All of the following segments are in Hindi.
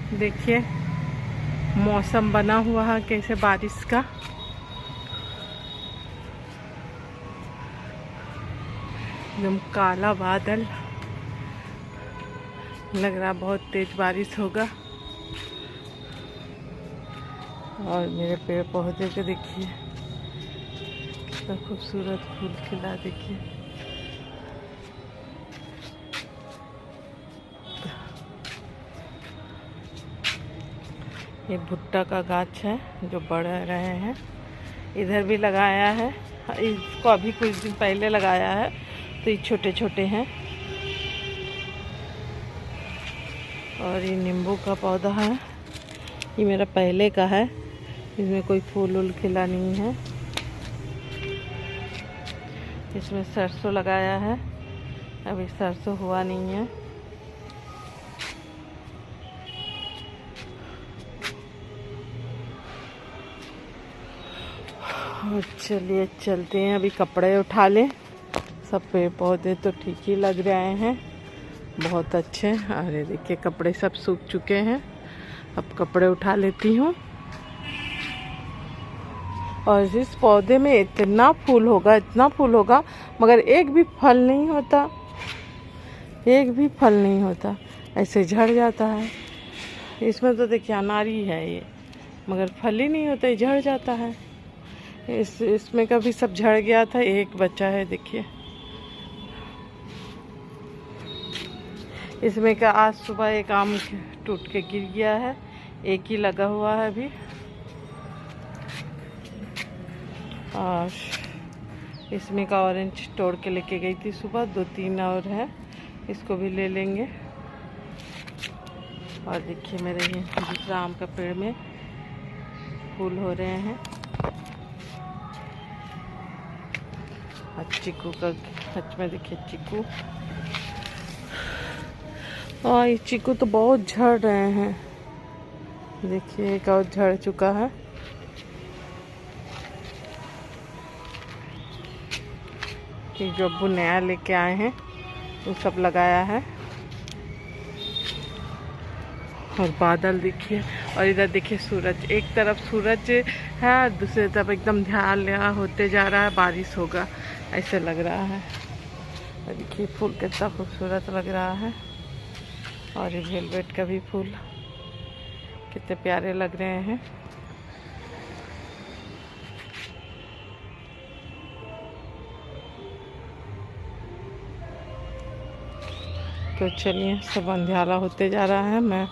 देखिए मौसम बना हुआ है कैसे बारिश का। एकदम काला बादल, लग रहा बहुत तेज बारिश होगा। और मेरे पेड़ पौधे को देखिए कितना खूबसूरत फूल खिला। देखिए ये भुट्टा का गाछ है जो बढ़ रहे हैं। इधर भी लगाया है, इसको अभी कुछ दिन पहले लगाया है तो ये छोटे छोटे हैं। और ये नींबू का पौधा है, ये मेरा पहले का है, इसमें कोई फूल उल खिला नहीं है। इसमें सरसों लगाया है, अभी सरसों हुआ नहीं है। और चलिए चलते हैं, अभी कपड़े उठा लें। सब पेड़ पौधे तो ठीक ही लग रहे हैं, बहुत अच्छे। अरे देखिए कपड़े सब सूख चुके हैं, अब कपड़े उठा लेती हूँ। और इस पौधे में इतना फूल होगा, इतना फूल होगा, मगर एक भी फल नहीं होता, एक भी फल नहीं होता, ऐसे झड़ जाता है। इसमें तो देखिए अनारी है ये, मगर फल ही नहीं होता, ये झड़ जाता है। इसमें कभी सब झड़ गया था, एक बचा है देखिए। इसमें का आज सुबह एक आम टूट के गिर गया है, एक ही लगा हुआ है अभी। और इसमें का ऑरेंज तोड़ के लेके गई थी सुबह, 2-3 और है, इसको भी ले लेंगे। और देखिए मेरे ये दूसरा आम का पेड़ में फूल हो रहे हैं। और चीकू का गच में देखिए चीकू, और ये चीकू तो बहुत झड़ रहे हैं। देखिए एक और झड़ चुका है। कि जो अब्बू नया लेके आए हैं वो सब लगाया है। और बादल देखिए, और इधर देखिए सूरज, एक तरफ सूरज है, दूसरी तरफ एकदम ध्यान होते जा रहा है, बारिश होगा ऐसे लग रहा है। और देखिए फूल कितना खूबसूरत लग रहा है। और ये वेलवेट का भी फूल कितने प्यारे लग रहे हैं। तो चलिए सब अंधेरा होते जा रहा है, मैं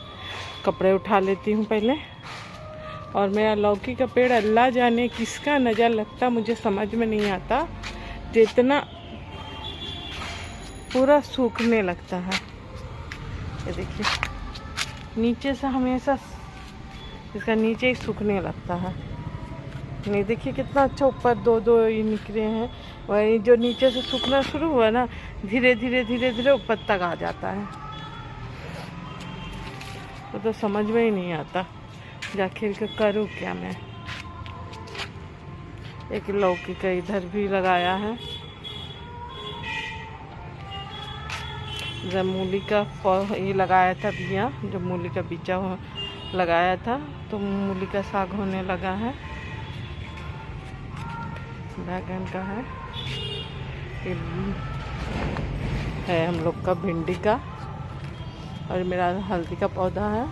कपड़े उठा लेती हूँ पहले। और मेरा लौकी का पेड़ अल्लाह जाने किसका नज़र लगता, मुझे समझ में नहीं आता, जितना पूरा सूखने लगता है। ये देखिए नीचे से हमेशा इसका नीचे ही सूखने लगता है। नहीं देखिए कितना अच्छा ऊपर दो दो ये निकले हैं, वही जो नीचे से सूखना शुरू हुआ ना, धीरे धीरे धीरे धीरे ऊपर तक आ जाता है। तो समझ में ही नहीं आता आखिर के करूँ क्या मैं। एक लौकी का इधर भी लगाया है, जब मूली का ये लगाया था बिया, जो मूली का बीजा लगाया था तो मूली का साग होने लगा है। बैगन का है हम लोग का भिंडी का, और मेरा हल्दी का पौधा है।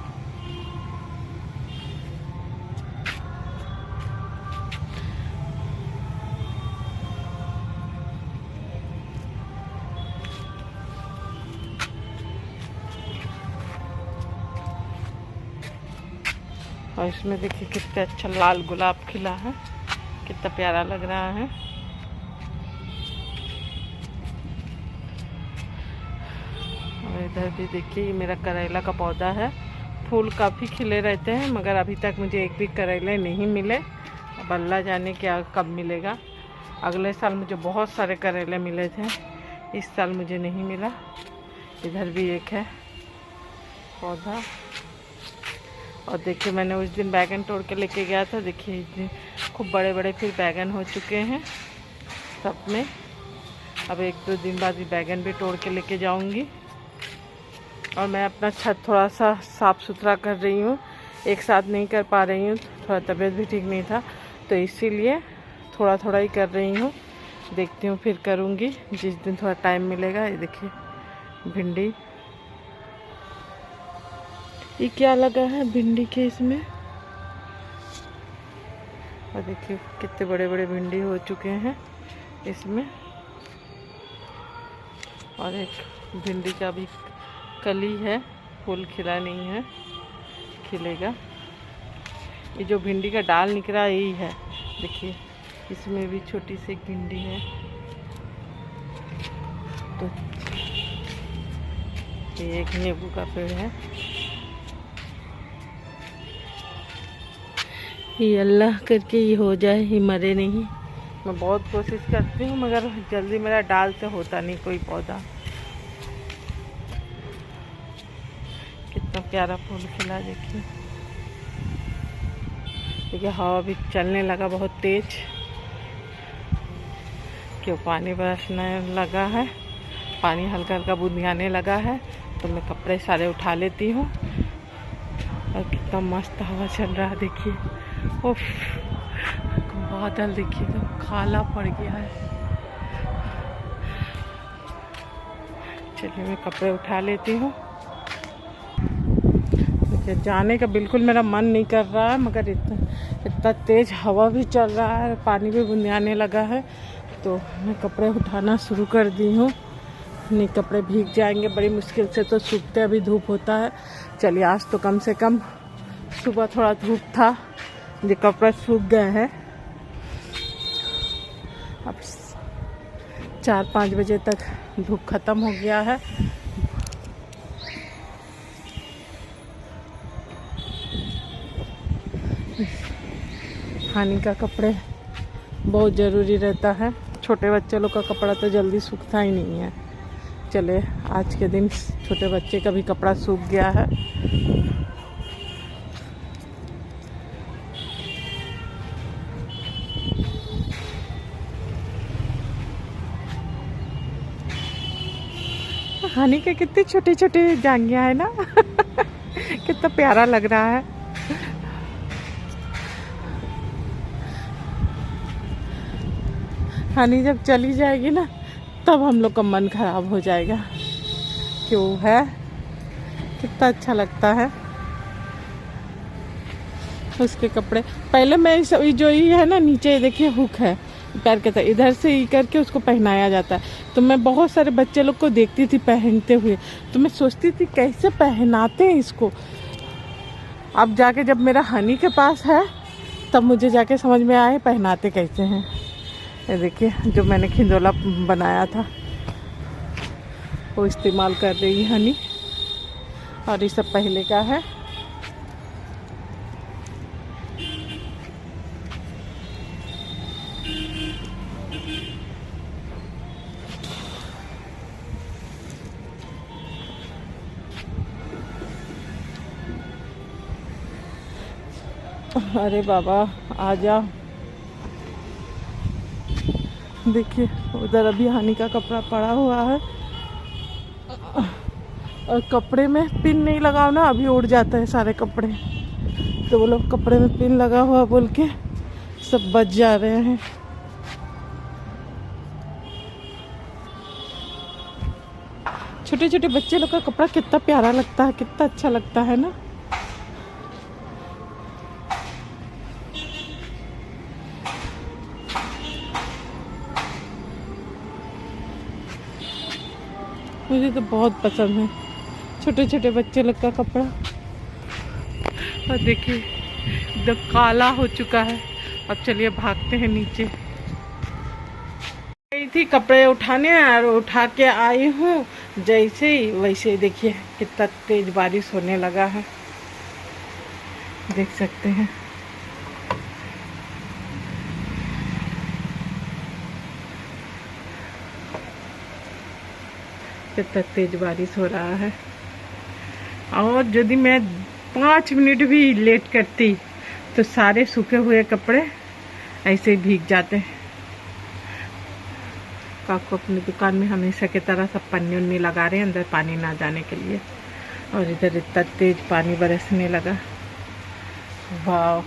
और इसमें देखिए कितना अच्छा लाल गुलाब खिला है, कितना प्यारा लग रहा है। और इधर भी देखिए ये मेरा करेला का पौधा है, फूल काफ़ी खिले रहते हैं, मगर अभी तक मुझे एक भी करेले नहीं मिले। अब अल्लाह जाने क्या कब मिलेगा। अगले साल मुझे बहुत सारे करेले मिले थे, इस साल मुझे नहीं मिला। इधर भी एक है पौधा। और देखिए मैंने उस दिन बैगन तोड़ के लेके गया था, देखिए इतने खूब बड़े बड़े फिर बैगन हो चुके हैं सब में। अब 1-2 दिन बाद ये बैगन भी तोड़ के लेके जाऊंगी। और मैं अपना छत थोड़ा सा साफ़ सुथरा कर रही हूँ। एक साथ नहीं कर पा रही हूँ, थोड़ा तबीयत भी ठीक नहीं था, तो इसीलिए थोड़ा थोड़ा ही कर रही हूँ। देखती हूँ फिर करूँगी जिस दिन थोड़ा टाइम मिलेगा। ये देखिए भिंडी, ये क्या लगा है भिंडी के इसमें, और देखिए कितने बड़े बड़े भिंडी हो चुके हैं इसमें। और एक भिंडी का भी कली है, फूल खिला नहीं है, खिलेगा। ये जो भिंडी का डाल निकला यही है, देखिए इसमें भी छोटी सी एक भिंडी है। तो ये एक नींबू का पेड़ है। ये अल्लाह करके ये हो जाए, ये मरे नहीं। मैं बहुत कोशिश करती हूँ मगर जल्दी मेरा डाल से होता नहीं कोई पौधा। कितना प्यारा फूल खिला, देखिए। देखिए हवा भी चलने लगा बहुत तेज, क्यों पानी बरसने लगा है, पानी हल्का हल्का बूंद आने लगा है। तो मैं कपड़े सारे उठा लेती हूँ। और कितना मस्त हवा चल रहा है, देखिए। उफ, बादल देखिए तो काला पड़ गया है। चलिए मैं कपड़े उठा लेती हूँ। देखिए जाने का बिल्कुल मेरा मन नहीं कर रहा है, मगर इतना तेज़ हवा भी चल रहा है, पानी भी बूंदाने लगा है, तो मैं कपड़े उठाना शुरू कर दी हूँ। नहीं कपड़े भीग जाएंगे, बड़ी मुश्किल से तो सूखते, अभी धूप होता है। चलिए आज तो कम से कम सुबह थोड़ा धूप था, ये कपड़े सूख गए हैं। अब 4-5 बजे तक धूप ख़त्म हो गया है। हानि का कपड़े बहुत ज़रूरी रहता है, छोटे बच्चे लोग का कपड़ा तो जल्दी सूखता ही नहीं है। चले आज के दिन छोटे बच्चे का भी कपड़ा सूख गया है। हानि के कितनी छोटी छोटी जांघियां है ना कितना प्यारा लग रहा है। हानि जब चली जाएगी ना तब हम लोग का मन खराब हो जाएगा। क्यों है, कितना अच्छा लगता है उसके कपड़े। पहले मैं जो ये है ना नीचे देखिए हुक है पैर के, तरह इधर से ही करके उसको पहनाया जाता है। तो मैं बहुत सारे बच्चे लोग को देखती थी पहनते हुए, तो मैं सोचती थी कैसे पहनाते हैं इसको। अब जाके जब मेरा हनी के पास है तब मुझे जाके समझ में आए पहनाते कैसे हैं। ये देखिए जो मैंने खिंदोला बनाया था वो इस्तेमाल कर रही है हनी, और ये सब पहले का है। अरे बाबा आ जा, देखिए उधर अभी हानि का कपड़ा पड़ा हुआ है, और कपड़े में पिन नहीं लगाओ ना अभी उड़ जाता है सारे कपड़े। तो वो लोग कपड़े में पिन लगा हुआ बोल के सब बच जा रहे हैं। छोटे छोटे बच्चे लोग का कपड़ा कितना प्यारा लगता है, कितना अच्छा लगता है ना। मुझे तो बहुत पसंद है छोटे छोटे बच्चे लोग का कपड़ा। और देखिए एकदम काला हो चुका है। अब चलिए भागते हैं नीचे। गई थी कपड़े उठाने और उठा के आई हूँ, जैसे ही वैसे ही देखिए कितना तेज बारिश होने लगा है, देख सकते हैं। कितना तेज बारिश हो रहा है। और यदि मैं 5 मिनट भी लेट करती तो सारे सूखे हुए कपड़े ऐसे ही भीग जाते। काकू अपनी दुकान में हमेशा की तरह सब पन्नी उन्नी लगा रहे हैं अंदर पानी ना जाने के लिए। और इधर इतना तेज पानी बरसने लगा। वाह,